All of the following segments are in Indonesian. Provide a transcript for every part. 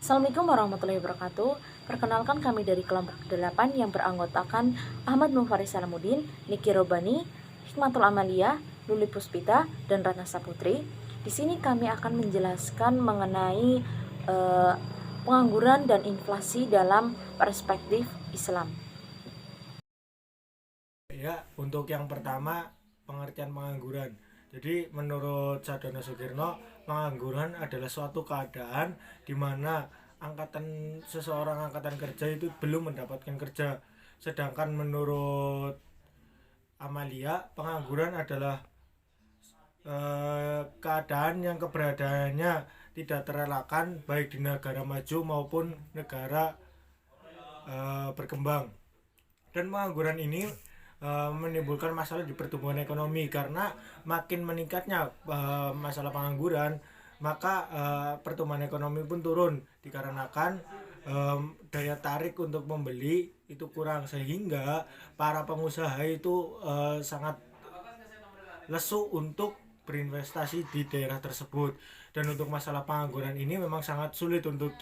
Assalamualaikum warahmatullahi wabarakatuh. Perkenalkan kami dari kelompok 8 yang beranggotakan Ahmad Mufaris Salamuddin, Niki Robani, Hikmatul Amalia, Luli Puspita, dan Ratna Saputri. Di sini kami akan menjelaskan mengenai eh, pengangguran dan inflasi dalam perspektif Islam. Ya, untuk yang pertama, pengertian pengangguran. Jadi, menurut Sadono Sugirno, pengangguran adalah suatu keadaan di mana seseorang angkatan kerja itu belum mendapatkan kerja. Sedangkan menurut Amalia, pengangguran adalah keadaan yang keberadaannya tidak terelakkan baik di negara maju maupun negara berkembang. Dan pengangguran ini menimbulkan masalah di pertumbuhan ekonomi karena makin meningkatnya masalah pengangguran, maka pertumbuhan ekonomi pun turun dikarenakan daya tarik untuk membeli itu kurang, sehingga para pengusaha itu sangat lesu untuk berinvestasi di daerah tersebut. Dan untuk masalah pengangguran ini memang sangat sulit untuk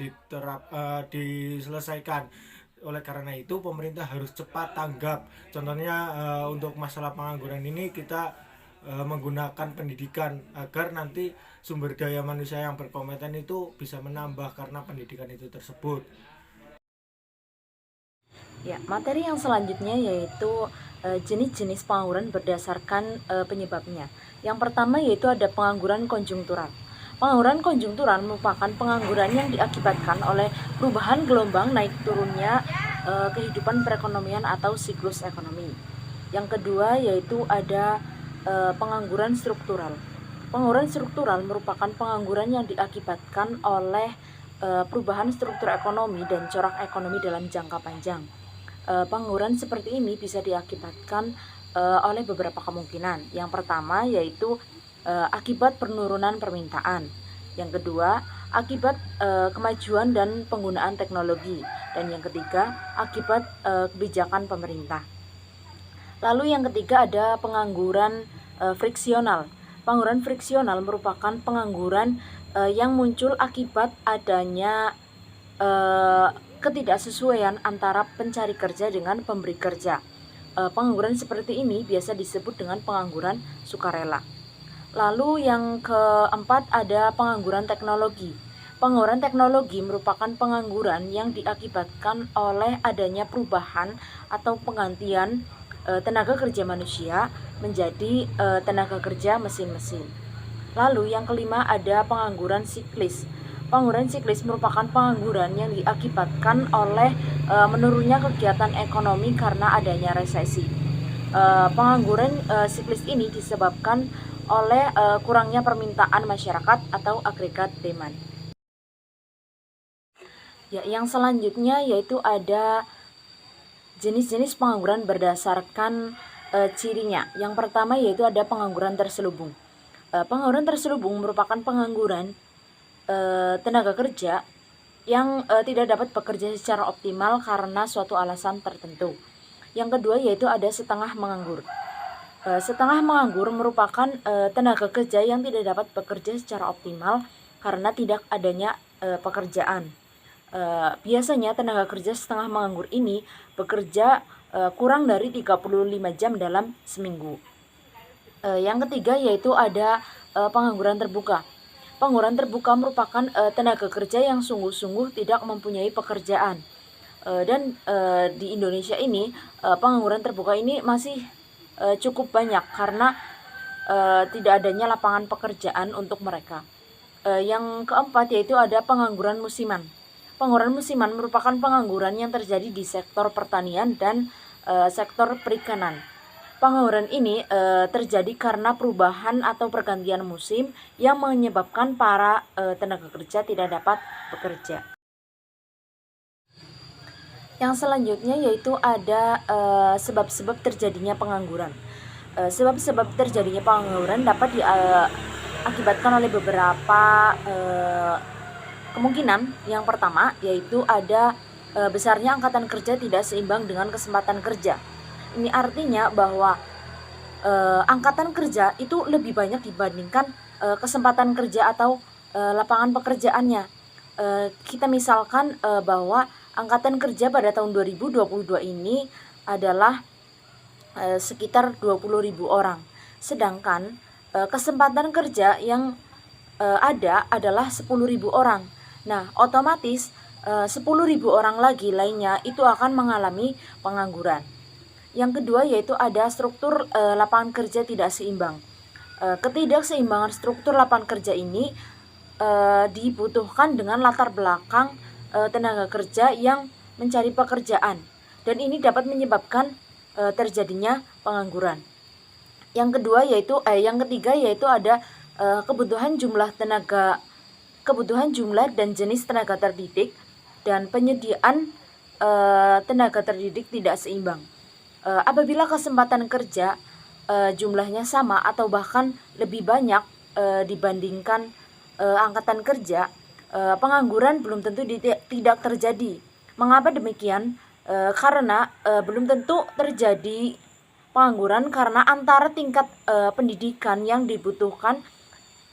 diselesaikan. Oleh karena itu pemerintah harus cepat tanggap. Contohnya untuk masalah pengangguran ini kita menggunakan pendidikan agar nanti sumber daya manusia yang berkompeten itu bisa menambah karena pendidikan itu tersebut. Ya, materi yang selanjutnya yaitu jenis-jenis pengangguran berdasarkan penyebabnya. Yang pertama yaitu ada pengangguran konjungtural. Pengangguran konjungtural merupakan pengangguran yang diakibatkan oleh perubahan gelombang naik turunnya kehidupan perekonomian atau siklus ekonomi. Yang kedua yaitu ada pengangguran struktural. Pengangguran struktural merupakan pengangguran yang diakibatkan oleh perubahan struktur ekonomi dan corak ekonomi dalam jangka panjang. Pengangguran seperti ini bisa diakibatkan oleh beberapa kemungkinan. Yang pertama yaitu akibat penurunan permintaan. Yang kedua, akibat kemajuan dan penggunaan teknologi. Dan yang ketiga, akibat kebijakan pemerintah. Lalu yang ketiga ada pengangguran friksional. Pengangguran friksional merupakan pengangguran yang muncul akibat adanya ketidaksesuaian antara pencari kerja dengan pemberi kerja. Pengangguran seperti ini biasa disebut dengan pengangguran sukarela. Lalu yang keempat ada pengangguran teknologi. Pengangguran teknologi merupakan pengangguran yang diakibatkan oleh adanya perubahan atau penggantian tenaga kerja manusia menjadi tenaga kerja mesin-mesin. Lalu yang kelima ada pengangguran siklis. Pengangguran siklis merupakan pengangguran yang diakibatkan oleh menurunnya kegiatan ekonomi karena adanya resesi. Pengangguran siklis ini disebabkan oleh kurangnya permintaan masyarakat atau agregat demand. Ya, yang selanjutnya yaitu ada jenis-jenis pengangguran berdasarkan cirinya. Yang pertama yaitu ada pengangguran terselubung. Pengangguran terselubung merupakan pengangguran tenaga kerja yang tidak dapat bekerja secara optimal karena suatu alasan tertentu. Yang kedua yaitu ada setengah menganggur. Setengah menganggur merupakan tenaga kerja yang tidak dapat bekerja secara optimal karena tidak adanya pekerjaan. Biasanya tenaga kerja setengah menganggur ini bekerja kurang dari 35 jam dalam seminggu. Yang ketiga yaitu ada pengangguran terbuka. Pengangguran terbuka merupakan tenaga kerja yang sungguh-sungguh tidak mempunyai pekerjaan. Dan di Indonesia ini pengangguran terbuka ini masih cukup banyak karena tidak adanya lapangan pekerjaan untuk mereka. Yang keempat yaitu ada pengangguran musiman. Pengangguran musiman merupakan pengangguran yang terjadi di sektor pertanian dan sektor perikanan. Pengangguran ini terjadi karena perubahan atau pergantian musim yang menyebabkan para tenaga kerja tidak dapat bekerja. Yang selanjutnya yaitu ada sebab-sebab terjadinya pengangguran. Sebab-sebab terjadinya pengangguran dapat diakibatkan oleh beberapa kemungkinan. Yang pertama yaitu ada besarnya angkatan kerja tidak seimbang dengan kesempatan kerja. Ini artinya bahwa angkatan kerja itu lebih banyak dibandingkan kesempatan kerja atau lapangan pekerjaannya. kita misalkan bahwa angkatan kerja pada tahun 2022 ini adalah sekitar 20.000 orang. Sedangkan kesempatan kerja yang ada adalah 10.000 orang. Nah, otomatis 10.000 orang lagi lainnya itu akan mengalami pengangguran. Yang kedua yaitu ada struktur lapangan kerja tidak seimbang. Ketidakseimbangan struktur lapangan kerja ini dibutuhkan dengan latar belakang tenaga kerja yang mencari pekerjaan, dan ini dapat menyebabkan terjadinya pengangguran. Yang ketiga yaitu ada kebutuhan jumlah dan jenis tenaga terdidik, dan penyediaan tenaga terdidik tidak seimbang. Apabila kesempatan kerja jumlahnya sama atau bahkan lebih banyak dibandingkan angkatan kerja, pengangguran belum tentu tidak terjadi. Mengapa demikian? Karena belum tentu terjadi pengangguran karena antara tingkat pendidikan yang dibutuhkan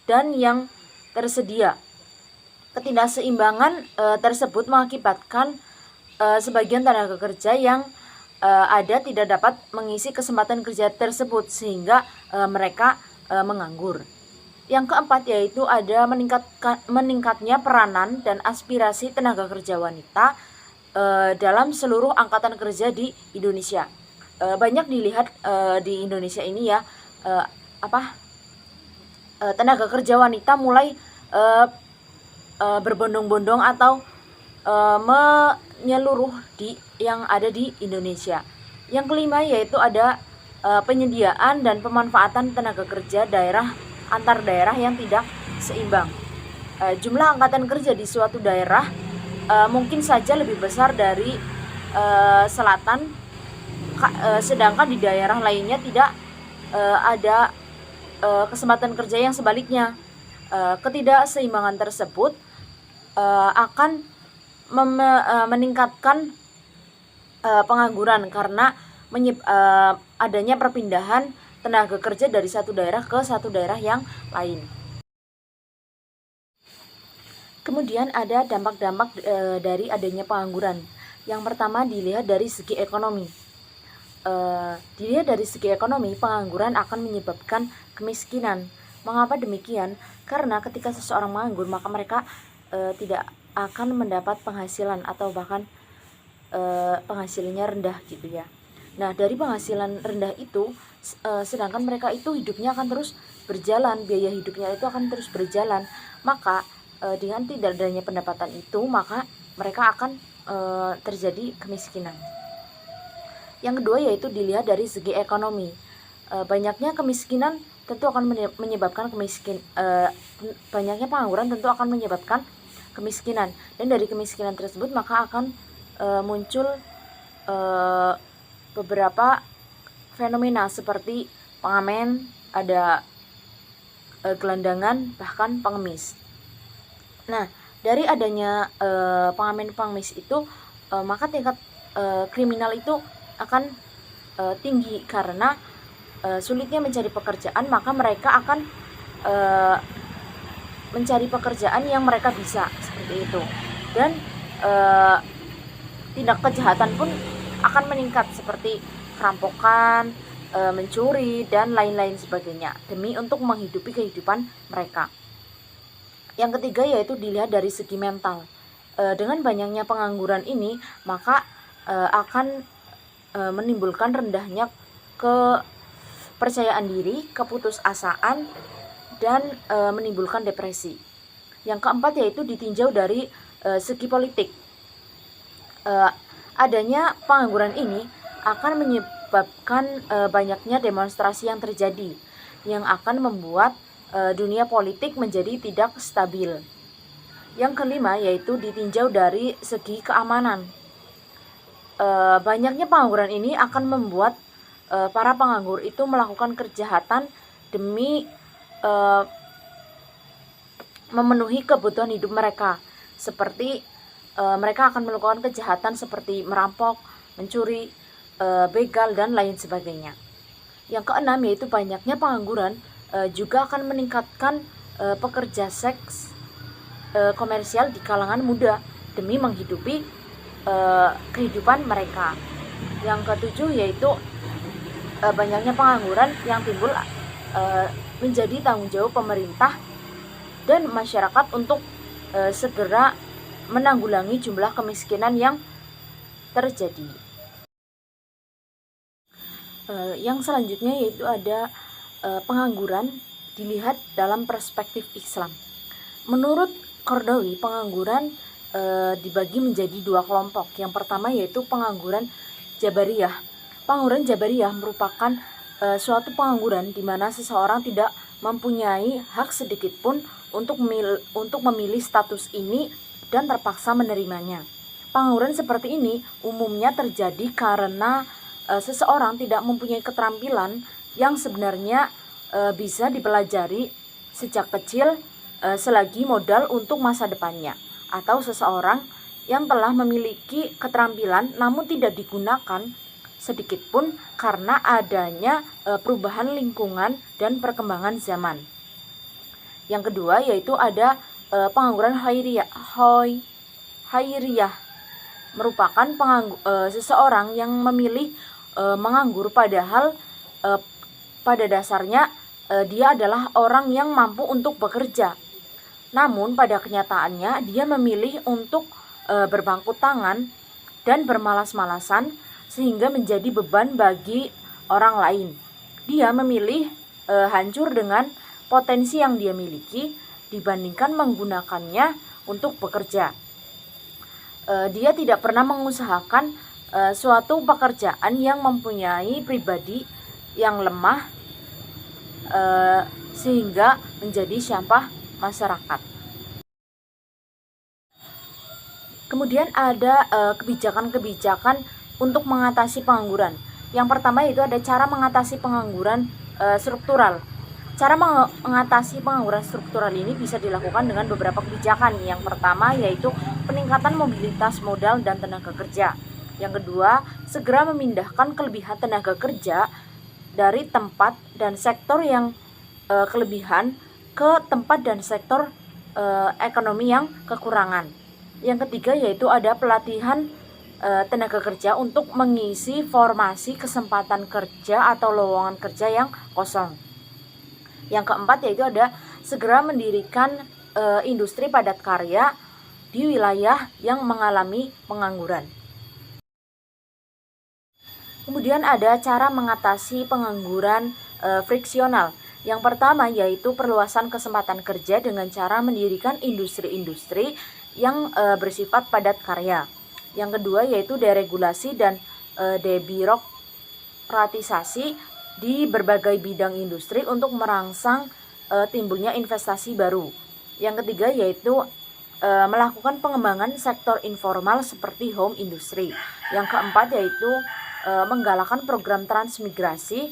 dan yang tersedia. Ketidakseimbangan tersebut mengakibatkan sebagian tenaga kerja yang ada tidak dapat mengisi kesempatan kerja tersebut, sehingga mereka menganggur. Yang keempat yaitu ada meningkatnya peranan dan aspirasi tenaga kerja wanita dalam seluruh angkatan kerja di Indonesia. Banyak dilihat di Indonesia ini ya, tenaga kerja wanita mulai berbondong-bondong atau menyeluruh yang ada di Indonesia. Yang kelima yaitu ada penyediaan dan pemanfaatan tenaga kerja antar daerah yang tidak seimbang. Jumlah angkatan kerja di suatu daerah mungkin saja lebih besar dari selatan, sedangkan di daerah lainnya tidak ada kesempatan kerja yang sebaliknya. Ketidakseimbangan tersebut akan meningkatkan pengangguran karena adanya perpindahan tenaga kerja dari satu daerah ke satu daerah yang lain. Kemudian ada dampak-dampak dari adanya pengangguran. Yang pertama dilihat dari segi ekonomi. Pengangguran akan menyebabkan kemiskinan. Mengapa demikian? Karena ketika seseorang menganggur, maka mereka tidak akan mendapat penghasilan atau bahkan penghasilannya rendah gitu ya. Nah, dari penghasilan rendah itu, sedangkan mereka itu hidupnya akan terus berjalan, biaya hidupnya itu akan terus berjalan, maka dengan tidak adanya pendapatan itu, maka mereka akan terjadi kemiskinan. Yang kedua yaitu dilihat dari segi ekonomi. Banyaknya kemiskinan tentu akan menyebabkan banyaknya pengangguran tentu akan menyebabkan kemiskinan, dan dari kemiskinan tersebut maka akan muncul beberapa fenomena seperti pengamen, ada gelandangan, bahkan pengemis. Nah, dari adanya pengamen-pengemis itu maka tingkat kriminal itu akan tinggi karena sulitnya mencari pekerjaan, maka mereka akan mencari pekerjaan yang mereka bisa, seperti itu. Dan tindak kejahatan pun akan meningkat seperti perampokan, mencuri, dan lain-lain sebagainya demi untuk menghidupi kehidupan mereka. Yang ketiga yaitu dilihat dari segi mental. Dengan banyaknya pengangguran ini maka akan menimbulkan rendahnya kepercayaan diri, keputusasaan, dan menimbulkan depresi. Yang keempat yaitu ditinjau dari segi politik. Adanya pengangguran ini akan menyebabkan banyaknya demonstrasi yang terjadi, yang akan membuat dunia politik menjadi tidak stabil. Yang kelima yaitu ditinjau dari segi keamanan. Banyaknya pengangguran ini akan membuat para penganggur itu melakukan kejahatan demi memenuhi kebutuhan hidup mereka, seperti mereka akan melakukan kejahatan seperti merampok, mencuri, begal, dan lain sebagainya. Yang keenam yaitu banyaknya pengangguran juga akan meningkatkan pekerja seks komersial di kalangan muda demi menghidupi kehidupan mereka. Yang ketujuh yaitu banyaknya pengangguran yang timbul menjadi tanggung jawab pemerintah dan masyarakat untuk segera menanggulangi jumlah kemiskinan yang terjadi. Yang selanjutnya yaitu ada pengangguran dilihat dalam perspektif Islam. Menurut Qardawi, pengangguran dibagi menjadi dua kelompok. Yang pertama yaitu pengangguran Jabariyah. Pengangguran Jabariyah merupakan suatu pengangguran di mana seseorang tidak mempunyai hak sedikit pun untuk memilih status ini dan terpaksa menerimanya. Pengangguran seperti ini umumnya terjadi karena seseorang tidak mempunyai keterampilan yang sebenarnya bisa dipelajari sejak kecil selagi modal untuk masa depannya, atau seseorang yang telah memiliki keterampilan namun tidak digunakan sedikit pun karena adanya perubahan lingkungan dan perkembangan zaman. Yang kedua yaitu ada pengangguran khairiyah, merupakan seseorang yang memilih menganggur padahal pada dasarnya dia adalah orang yang mampu untuk bekerja. Namun pada kenyataannya dia memilih untuk berpangku tangan dan bermalas-malasan sehingga menjadi beban bagi orang lain. Dia memilih hancur dengan potensi yang dia miliki dibandingkan menggunakannya untuk bekerja. Dia tidak pernah mengusahakan suatu pekerjaan yang mempunyai pribadi yang lemah sehingga menjadi sampah masyarakat. Kemudian ada kebijakan-kebijakan untuk mengatasi pengangguran. Yang pertama yaitu ada cara mengatasi pengangguran struktural. Cara mengatasi pengangguran struktural ini bisa dilakukan dengan beberapa kebijakan. Yang pertama yaitu peningkatan mobilitas modal dan tenaga kerja. Yang kedua, segera memindahkan kelebihan tenaga kerja dari tempat dan sektor yang kelebihan ke tempat dan sektor ekonomi yang kekurangan. Yang ketiga yaitu ada pelatihan tenaga kerja untuk mengisi formasi kesempatan kerja atau lowongan kerja yang kosong. Yang keempat yaitu ada segera mendirikan industri padat karya di wilayah yang mengalami pengangguran. Kemudian ada cara mengatasi pengangguran friksional. Yang pertama yaitu perluasan kesempatan kerja dengan cara mendirikan industri-industri yang bersifat padat karya. Yang kedua yaitu deregulasi dan debirokratisasi di berbagai bidang industri untuk merangsang timbulnya investasi baru. Yang ketiga yaitu melakukan pengembangan sektor informal seperti home industry. Yang keempat yaitu menggalakkan program transmigrasi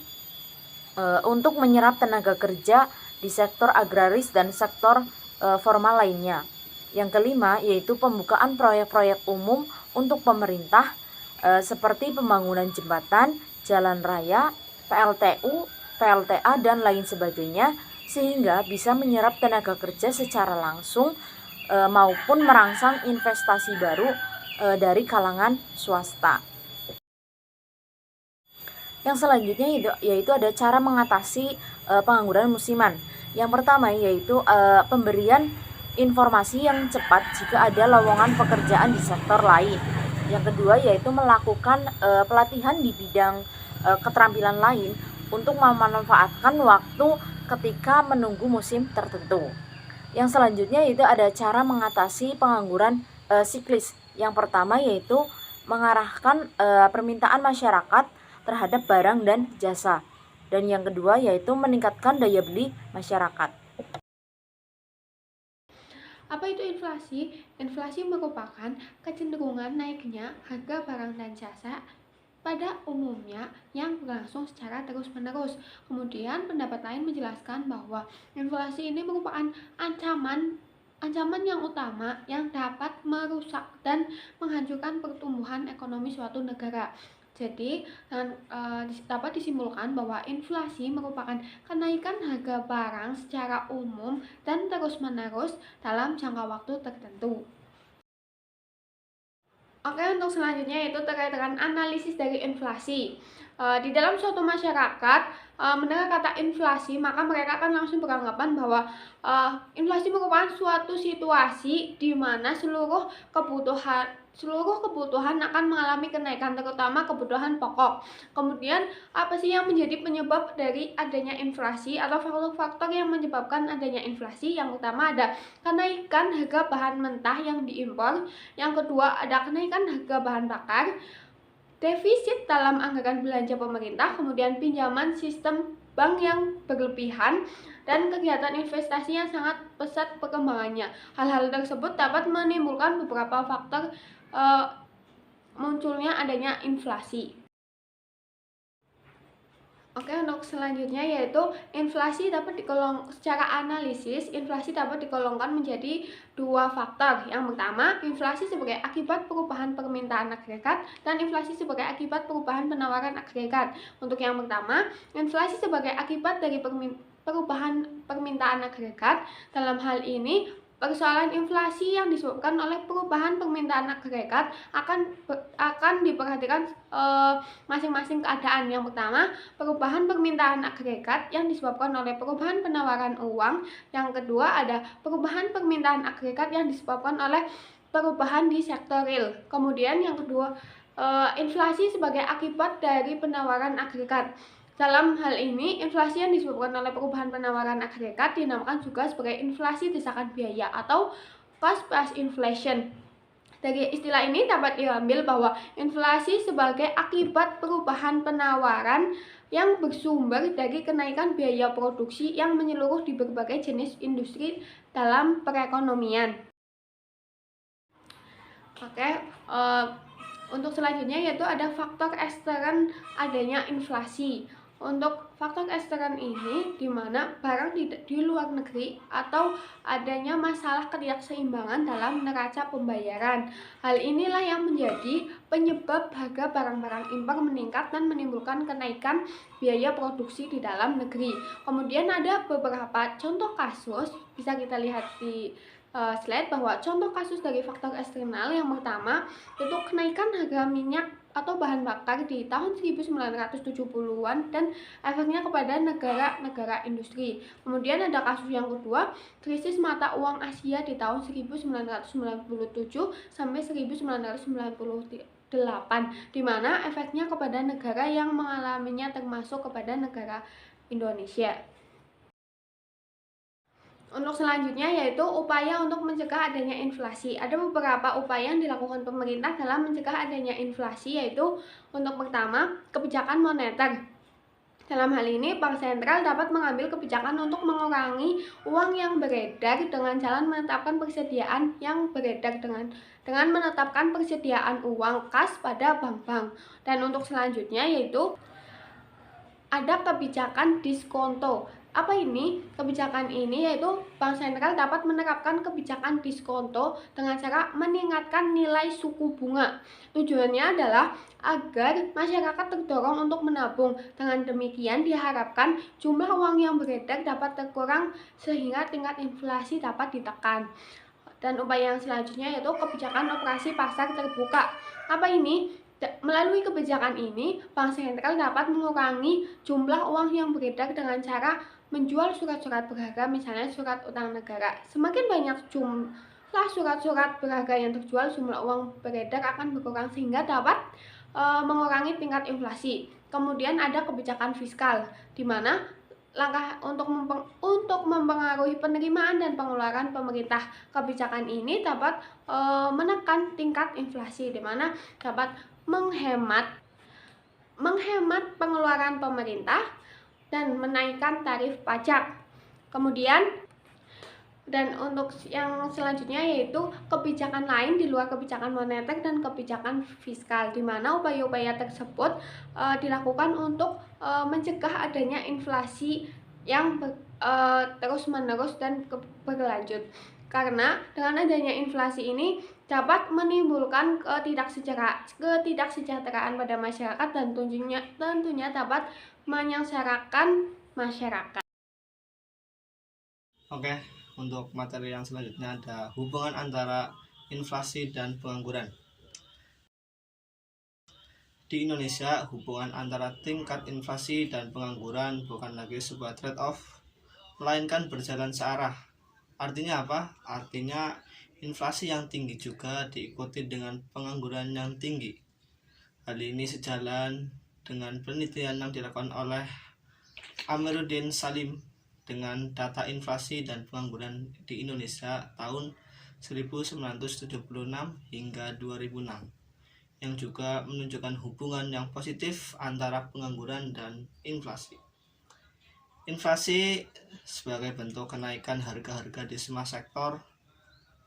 untuk menyerap tenaga kerja di sektor agraris dan sektor formal lainnya. Yang kelima yaitu pembukaan proyek-proyek umum untuk pemerintah seperti pembangunan jembatan, jalan raya, PLTU, PLTA dan lain sebagainya sehingga bisa menyerap tenaga kerja secara langsung maupun merangsang investasi baru dari kalangan swasta. Yang selanjutnya yaitu ada cara mengatasi pengangguran musiman. Yang pertama yaitu pemberian informasi yang cepat jika ada lowongan pekerjaan di sektor lain. Yang kedua yaitu melakukan pelatihan di bidang keterampilan lain untuk memanfaatkan waktu ketika menunggu musim tertentu. Yang selanjutnya yaitu ada cara mengatasi pengangguran siklis. Yang pertama yaitu mengarahkan permintaan masyarakat terhadap barang dan jasa. Dan yang kedua yaitu meningkatkan daya beli masyarakat. Apa itu inflasi? Inflasi merupakan kecenderungan naiknya harga barang dan jasa pada umumnya yang berlangsung secara terus-menerus. Kemudian pendapat lain menjelaskan bahwa inflasi ini merupakan ancaman yang utama yang dapat merusak dan menghancurkan pertumbuhan ekonomi suatu negara. Jadi, dapat disimpulkan bahwa inflasi merupakan kenaikan harga barang secara umum dan terus-menerus dalam jangka waktu tertentu. Oke, untuk selanjutnya yaitu terkait dengan analisis dari inflasi. Di dalam suatu masyarakat mendengar kata inflasi, maka mereka akan langsung beranggapan bahwa inflasi merupakan suatu situasi di mana seluruh kebutuhan akan mengalami kenaikan, terutama kebutuhan pokok. Kemudian, apa sih yang menjadi penyebab dari adanya inflasi atau faktor-faktor yang menyebabkan adanya inflasi? Yang pertama ada kenaikan harga bahan mentah yang diimpor. Yang kedua ada kenaikan harga bahan bakar, defisit dalam anggaran belanja pemerintah, kemudian pinjaman sistem bank yang berlebihan, dan kegiatan investasi yang sangat pesat perkembangannya. Hal-hal tersebut dapat menimbulkan beberapa faktor munculnya adanya inflasi. Oke, untuk selanjutnya yaitu inflasi dapat secara analisis, inflasi dapat digolongkan menjadi dua faktor. Yang pertama, inflasi sebagai akibat perubahan permintaan agregat dan inflasi sebagai akibat perubahan penawaran agregat. Untuk yang pertama, inflasi sebagai akibat dari perubahan permintaan agregat. Dalam hal ini, persoalan inflasi yang disebabkan oleh perubahan permintaan agregat akan diperhatikan masing-masing keadaan. Yang pertama, perubahan permintaan agregat yang disebabkan oleh perubahan penawaran uang. Yang kedua, ada perubahan permintaan agregat yang disebabkan oleh perubahan di sektor real. Kemudian yang kedua, inflasi sebagai akibat dari penawaran agregat. Dalam hal ini, inflasi yang disebabkan oleh perubahan penawaran agregat dinamakan juga sebagai inflasi desakan biaya atau cost plus inflation. Dari istilah ini dapat diambil bahwa inflasi sebagai akibat perubahan penawaran yang bersumber dari kenaikan biaya produksi yang menyeluruh di berbagai jenis industri dalam perekonomian. Oke, untuk selanjutnya yaitu ada faktor ekstern adanya inflasi. Untuk faktor ekstern ini di mana barang di luar negeri atau adanya masalah ketidakseimbangan dalam neraca pembayaran. Hal inilah yang menjadi penyebab harga barang-barang impor meningkat dan menimbulkan kenaikan biaya produksi di dalam negeri. Kemudian ada beberapa contoh kasus, bisa kita lihat di slide bahwa contoh kasus dari faktor eksternal yang pertama itu kenaikan harga minyak atau bahan bakar di tahun 1970-an dan efeknya kepada negara-negara industri. Kemudian ada kasus yang kedua, krisis mata uang Asia di tahun 1997 sampai 1998, di mana efeknya kepada negara yang mengalaminya termasuk kepada negara Indonesia. Untuk selanjutnya yaitu upaya untuk mencegah adanya inflasi. Ada beberapa upaya yang dilakukan pemerintah dalam mencegah adanya inflasi, yaitu untuk pertama, kebijakan moneter. Dalam hal ini, Bank Sentral dapat mengambil kebijakan untuk mengurangi uang yang beredar dengan jalan menetapkan persediaan yang beredar dengan menetapkan persediaan uang kas pada bank-bank. Dan untuk selanjutnya yaitu ada kebijakan diskonto. Apa ini? Kebijakan ini yaitu Bank Sentral dapat menerapkan kebijakan diskonto dengan cara meningkatkan nilai suku bunga. Tujuannya adalah agar masyarakat terdorong untuk menabung. Dengan demikian diharapkan jumlah uang yang beredar dapat terkurang sehingga tingkat inflasi dapat ditekan. Dan upaya yang selanjutnya yaitu kebijakan operasi pasar terbuka. Apa ini? Melalui kebijakan ini, Bank Sentral dapat mengurangi jumlah uang yang beredar dengan cara menjual surat-surat berharga, misalnya surat utang negara. Semakin banyak jumlah surat-surat berharga yang terjual, jumlah uang beredar akan berkurang sehingga dapat mengurangi tingkat inflasi. Kemudian ada kebijakan fiskal, di mana langkah untuk mempengaruhi penerimaan dan pengeluaran pemerintah. Kebijakan ini dapat menekan tingkat inflasi, di mana dapat menghemat pengeluaran pemerintah dan menaikkan tarif pajak. Kemudian dan untuk yang selanjutnya yaitu kebijakan lain di luar kebijakan moneter dan kebijakan fiskal, di mana upaya-upaya tersebut dilakukan untuk mencegah adanya inflasi yang terus-menerus dan berlanjut. Karena dengan adanya inflasi ini dapat menimbulkan ketidaksejahteraan pada masyarakat dan tentunya dapat menyengsarakan masyarakat. Oke, untuk materi yang selanjutnya ada hubungan antara inflasi dan pengangguran. Di Indonesia, hubungan antara tingkat inflasi dan pengangguran bukan lagi sebuah trade-off, melainkan berjalan searah. Artinya apa? Artinya inflasi yang tinggi juga diikuti dengan pengangguran yang tinggi. Hal ini sejalan dengan penelitian yang dilakukan oleh Amiruddin Salim dengan data inflasi dan pengangguran di Indonesia tahun 1976 hingga 2006 yang juga menunjukkan hubungan yang positif antara pengangguran dan inflasi. Inflasi sebagai bentuk kenaikan harga-harga di semua sektor,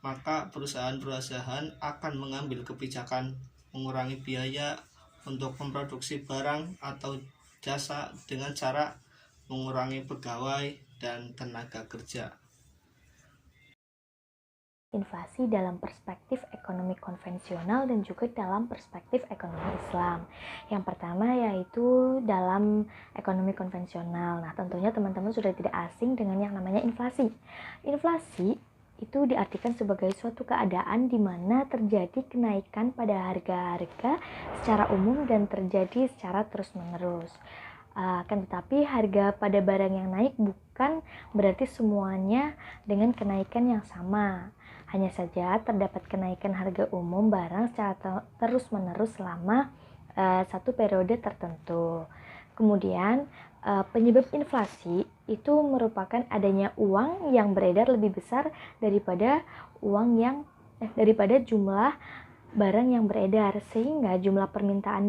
maka perusahaan-perusahaan akan mengambil kebijakan mengurangi biaya untuk memproduksi barang atau jasa dengan cara mengurangi pegawai dan tenaga kerja. Inflasi dalam perspektif ekonomi konvensional dan juga dalam perspektif ekonomi Islam. Yang pertama yaitu dalam ekonomi konvensional. Nah, tentunya teman-teman sudah tidak asing dengan yang namanya inflasi. Inflasi itu diartikan sebagai suatu keadaan di mana terjadi kenaikan pada harga-harga secara umum dan terjadi secara terus-menerus. Kan tetapi harga pada barang yang naik bukan berarti semuanya dengan kenaikan yang sama. Hanya saja terdapat kenaikan harga umum barang secara terus-menerus selama satu periode tertentu. Kemudian penyebab inflasi itu merupakan adanya uang yang beredar lebih besar daripada daripada jumlah barang yang beredar, sehingga jumlah permintaan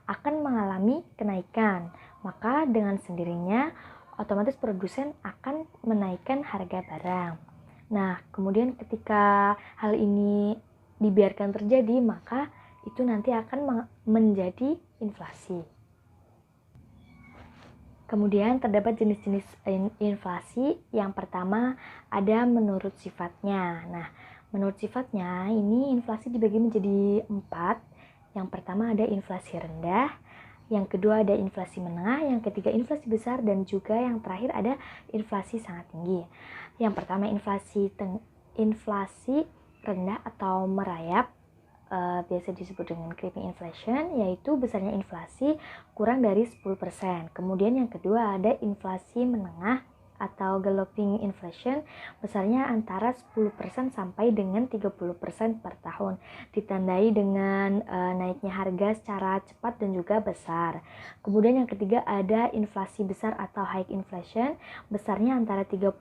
akan mengalami kenaikan. Maka dengan sendirinya otomatis produsen akan menaikkan harga barang. Nah, kemudian ketika hal ini dibiarkan terjadi, maka itu nanti akan menjadi inflasi. Kemudian terdapat jenis-jenis inflasi. Yang pertama ada menurut sifatnya. Nah, menurut sifatnya ini inflasi dibagi menjadi 4. Yang pertama ada inflasi rendah, yang kedua ada inflasi menengah, yang ketiga inflasi besar, dan juga yang terakhir ada inflasi sangat tinggi. Yang pertama inflasi rendah atau merayap, biasa disebut dengan creeping inflation, yaitu besarnya inflasi kurang dari 10%. Kemudian yang kedua ada inflasi menengah atau galloping inflation, besarnya antara 10% sampai dengan 30% per tahun, ditandai dengan naiknya harga secara cepat dan juga besar. Kemudian yang ketiga ada inflasi besar atau high inflation, besarnya antara 30%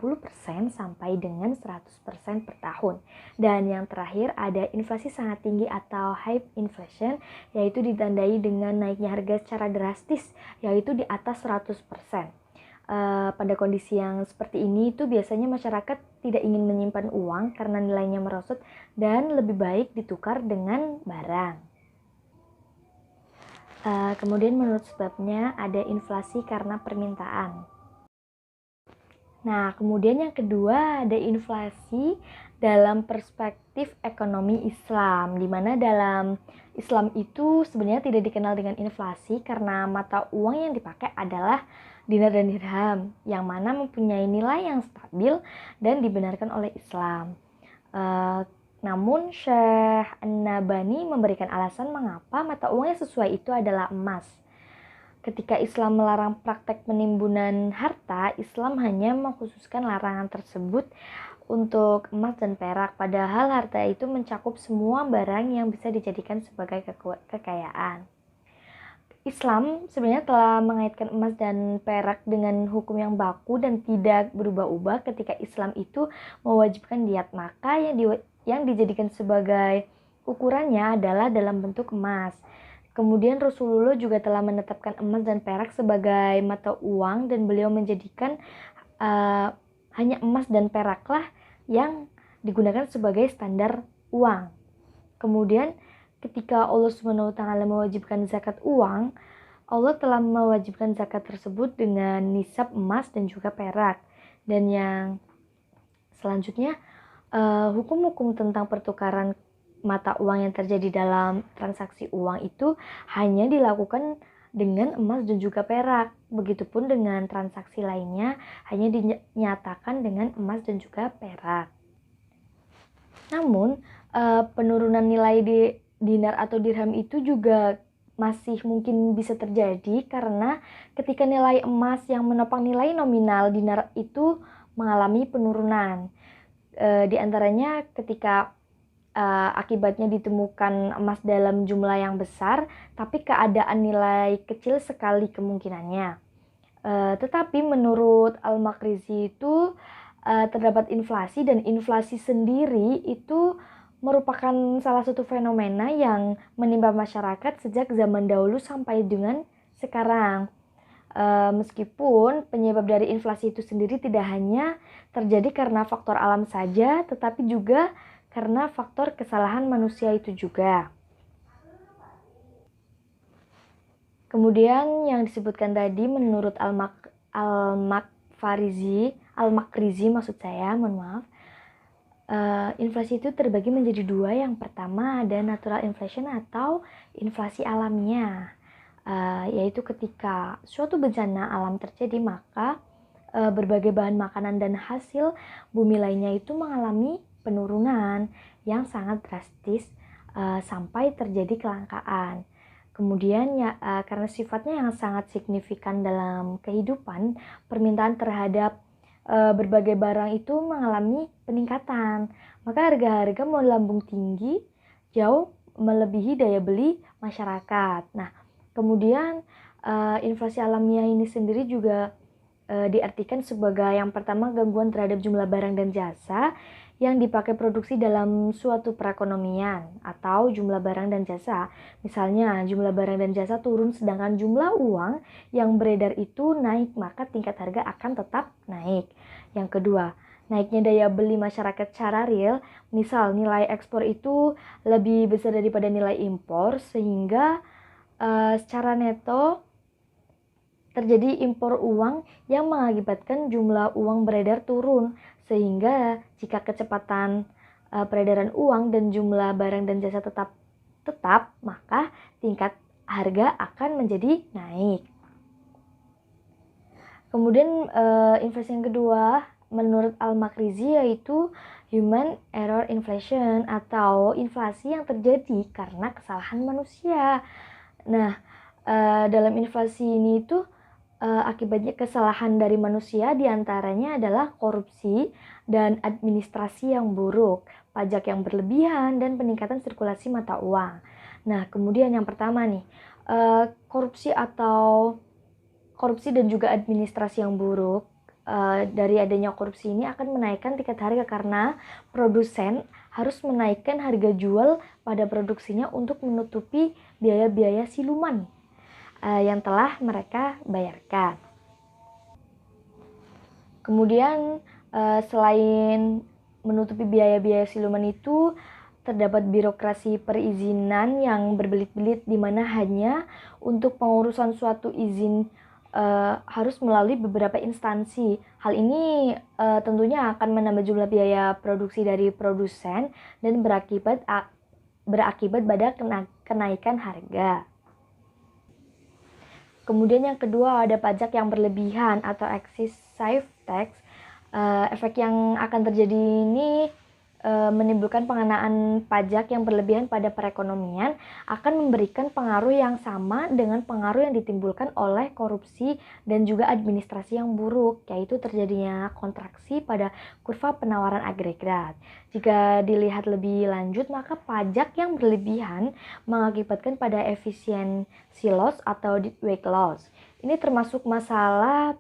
sampai dengan 100% per tahun. Dan yang terakhir ada inflasi sangat tinggi atau high inflation, yaitu ditandai dengan naiknya harga secara drastis, yaitu di atas 100%. Pada kondisi yang seperti ini itu biasanya masyarakat tidak ingin menyimpan uang karena nilainya merosot dan lebih baik ditukar dengan barang. Kemudian menurut sebabnya ada inflasi karena permintaan. Nah, kemudian yang kedua ada inflasi dalam perspektif ekonomi Islam, di mana dalam Islam itu sebenarnya tidak dikenal dengan inflasi karena mata uang yang dipakai adalah dinar dan dirham, yang mana mempunyai nilai yang stabil dan dibenarkan oleh Islam. Namun Syekh An-Nabhani memberikan alasan mengapa mata uang yang sesuai itu adalah emas. Ketika Islam melarang praktek penimbunan harta, Islam hanya mengkhususkan larangan tersebut untuk emas dan perak, padahal harta itu mencakup semua barang yang bisa dijadikan sebagai kekayaan. Islam sebenarnya telah mengaitkan emas dan perak dengan hukum yang baku dan tidak berubah-ubah. Ketika Islam itu mewajibkan diat, maka yang dijadikan sebagai ukurannya adalah dalam bentuk emas. Kemudian Rasulullah juga telah menetapkan emas dan perak sebagai mata uang, dan beliau menjadikan hanya emas dan peraklah yang digunakan sebagai standar uang. Kemudian ketika Allah SWT mewajibkan zakat uang, Allah telah mewajibkan zakat tersebut dengan nisab emas dan juga perak. Dan yang selanjutnya hukum-hukum tentang pertukaran mata uang yang terjadi dalam transaksi uang itu hanya dilakukan dengan emas dan juga perak. Begitupun dengan transaksi lainnya hanya dinyatakan dengan emas dan juga perak. Namun penurunan nilai di dinar atau dirham itu juga masih mungkin bisa terjadi karena ketika nilai emas yang menopang nilai nominal dinar itu mengalami penurunan. Di antaranya ketika akibatnya ditemukan emas dalam jumlah yang besar, tapi keadaan nilai kecil sekali kemungkinannya. Tetapi menurut Al-Makrizi itu terdapat inflasi, dan inflasi sendiri itu merupakan salah satu fenomena yang menimpa masyarakat sejak zaman dahulu sampai dengan sekarang. Meskipun penyebab dari inflasi itu sendiri tidak hanya terjadi karena faktor alam saja, tetapi juga karena faktor kesalahan manusia itu juga. Kemudian yang disebutkan tadi menurut Al-Makrizi maksud saya, mohon maaf. Inflasi itu terbagi menjadi dua. Yang pertama ada natural inflation atau inflasi alamiah, yaitu ketika suatu bencana alam terjadi maka berbagai bahan makanan dan hasil bumi lainnya itu mengalami penurunan yang sangat drastis sampai terjadi kelangkaan. Kemudian karena sifatnya yang sangat signifikan dalam kehidupan, permintaan terhadap berbagai barang itu mengalami peningkatan. Maka harga-harga melambung tinggi jauh melebihi daya beli masyarakat. Nah, kemudian inflasi alamiah ini sendiri juga diartikan sebagai yang pertama gangguan terhadap jumlah barang dan jasa yang dipakai produksi dalam suatu perekonomian atau jumlah barang dan jasa. Misalnya jumlah barang dan jasa turun sedangkan jumlah uang yang beredar itu naik, maka tingkat harga akan tetap naik. Yang kedua, naiknya daya beli masyarakat secara real, misal nilai ekspor itu lebih besar daripada nilai impor sehingga secara neto terjadi impor uang yang mengakibatkan jumlah uang beredar turun, sehingga jika kecepatan peredaran uang dan jumlah barang dan jasa tetap, maka tingkat harga akan menjadi naik. Kemudian inflasi yang kedua menurut Al-Makrizi yaitu human error inflation atau inflasi yang terjadi karena kesalahan manusia. Nah, dalam inflasi ini itu akibatnya kesalahan dari manusia diantaranya adalah korupsi dan administrasi yang buruk, pajak yang berlebihan, dan peningkatan sirkulasi mata uang. Nah, kemudian yang pertama nih, korupsi dan juga administrasi yang buruk. Dari adanya korupsi ini akan menaikkan tingkat harga karena produsen harus menaikkan harga jual pada produksinya untuk menutupi biaya-biaya siluman yang telah mereka bayarkan. Kemudian selain menutupi biaya-biaya siluman itu, terdapat birokrasi perizinan yang berbelit-belit di mana hanya untuk pengurusan suatu izin harus melalui beberapa instansi. Hal ini tentunya akan menambah jumlah biaya produksi dari produsen dan berakibat pada kenaikan harga. Kemudian yang kedua ada pajak yang berlebihan atau excessive tax. Efek yang akan terjadi ini menimbulkan pengenaan pajak yang berlebihan pada perekonomian akan memberikan pengaruh yang sama dengan pengaruh yang ditimbulkan oleh korupsi dan juga administrasi yang buruk, yaitu terjadinya kontraksi pada kurva penawaran agregat. Jika dilihat lebih lanjut, maka pajak yang berlebihan mengakibatkan pada efisiensi loss atau weight loss. Ini termasuk masalah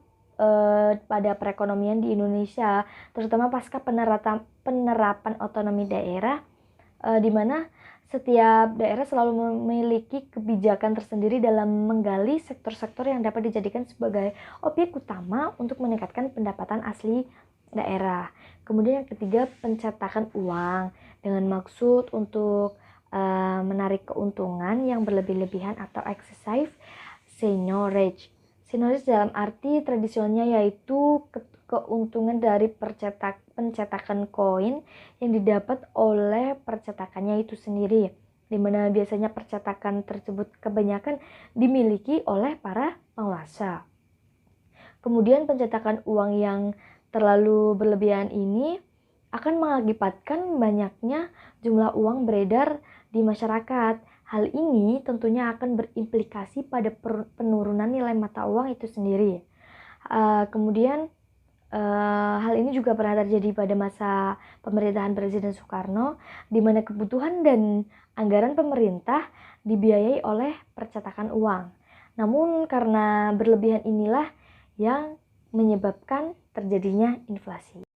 pada perekonomian di Indonesia, terutama pasca penerapan otonomi daerah, di mana setiap daerah selalu memiliki kebijakan tersendiri dalam menggali sektor-sektor yang dapat dijadikan sebagai objek utama untuk meningkatkan pendapatan asli daerah. Kemudian yang ketiga, pencetakan uang dengan maksud untuk menarik keuntungan yang berlebih-lebihan atau excessive seigniorage. Seigniorage dalam arti tradisionalnya yaitu keuntungan dari pencetakan koin yang didapat oleh percetakannya itu sendiri, di mana biasanya percetakan tersebut kebanyakan dimiliki oleh para penguasa. Kemudian pencetakan uang yang terlalu berlebihan ini akan mengakibatkan banyaknya jumlah uang beredar di masyarakat. Hal ini tentunya akan berimplikasi pada penurunan nilai mata uang itu sendiri. Kemudian hal ini juga pernah terjadi pada masa pemerintahan Presiden Soekarno, di mana kebutuhan dan anggaran pemerintah dibiayai oleh percetakan uang. Namun karena berlebihan inilah yang menyebabkan terjadinya inflasi.